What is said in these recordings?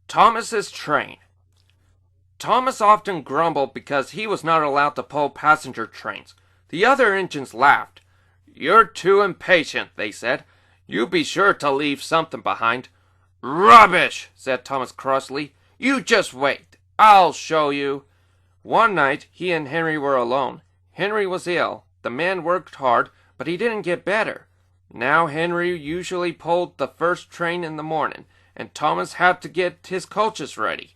Thomas's train. Thomas often grumbled because he was not allowed to pull passenger trains. The other engines laughed. "You're too impatient," they said. "You be sure to leave something behind." "Rubbish," said Thomas crossly. "You just wait. I'll show you." One night he and Henry were alone. Henry was ill. The man worked hard, but he didn't get better. Now Henry usually pulled the first train in the morning, and Thomas had to get his coaches ready.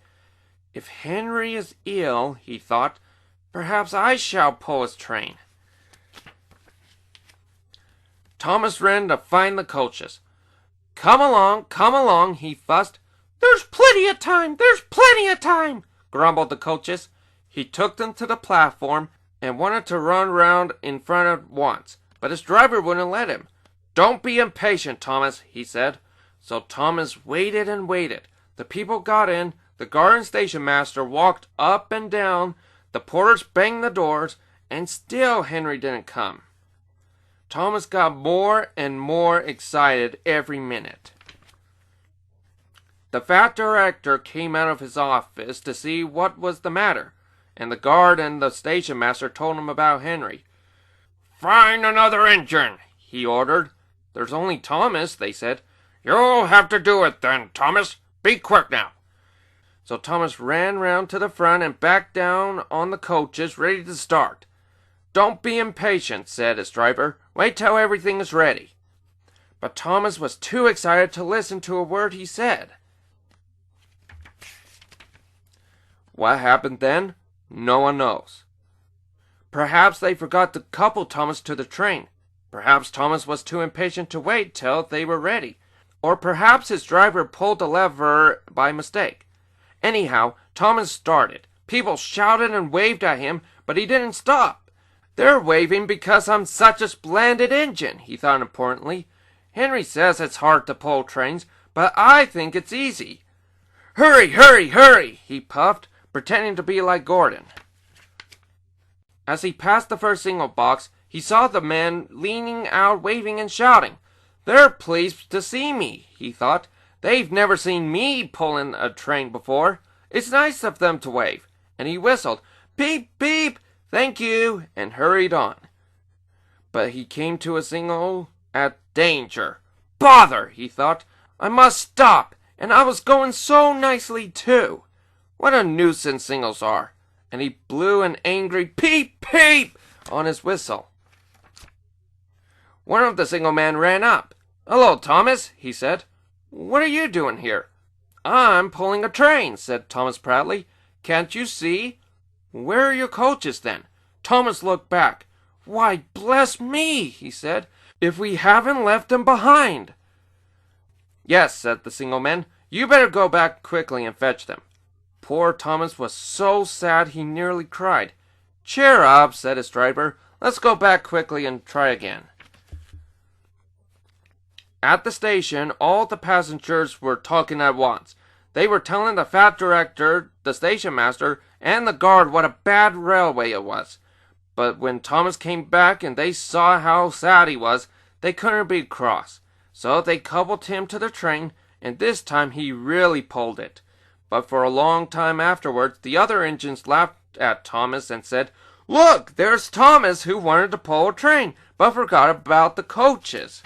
If Henry is ill, he thought, perhaps I shall pull his train. Thomas ran to find the coaches. Come along, he fussed. There's plenty of time, grumbled the coaches. He took them to the platform and wanted to run round in front at once, but his driver wouldn't let him. Don't be impatient, Thomas, he said. So Thomas waited and waited. The people got in, the guard and station master walked up and down, the porters banged the doors, and still Henry didn't come. Thomas got more and more excited every minute. The fat director came out of his office to see what was the matter, and the guard and the station master told him about Henry. "Find another engine," he ordered. "There's only Thomas," they said. "You'll have to do it then, Thomas. Be quick now." So Thomas ran round to the front and back down on the coaches, ready to start. "Don't be impatient," said his driver. "Wait till everything is ready." But Thomas was too excited to listen to a word he said. What happened then? No one knows. Perhaps they forgot to couple Thomas to the train. Perhaps Thomas was too impatient to wait till they were ready. Or perhaps his driver pulled the lever by mistake. Anyhow, Thomas started. People shouted and waved at him, but he didn't stop. "They're waving because I'm such a splendid engine," he thought importantly. "Henry says it's hard to pull trains, but I think it's easy. Hurry, hurry, hurry," he puffed, pretending to be like Gordon. As he passed the first signal box, he saw the men leaning out waving and shouting. "They're pleased to see me," he thought. "They've never seen me pulling a train before. It's nice of them to wave." And he whistled, "Beep, beep, thank you," and hurried on. But he came to a signal at danger. "Bother," he thought. "I must stop, and I was going so nicely too. What a nuisance signals are." And he blew an angry peep, peep on his whistle. One of the signalmen ran up. "Hello, Thomas," he said. "What are you doing here?" "I'm pulling a train," said Thomas proudly. "Can't you see?" "Where are your coaches, then?" Thomas looked back. "Why, bless me," he said, "if we haven't left them behind." "Yes," said the signalman. "You better go back quickly and fetch them." Poor Thomas was so sad he nearly cried. "Cheer up," said his driver. "Let's go back quickly and try again." At the station, all the passengers were talking at once. They were telling the fat director, the station master, and the guard what a bad railway it was. But when Thomas came back and they saw how sad he was, they couldn't be cross. So they coupled him to the train, and this time he really pulled it. But for a long time afterwards, the other engines laughed at Thomas and said, "Look, there's Thomas who wanted to pull a train, but forgot about the coaches."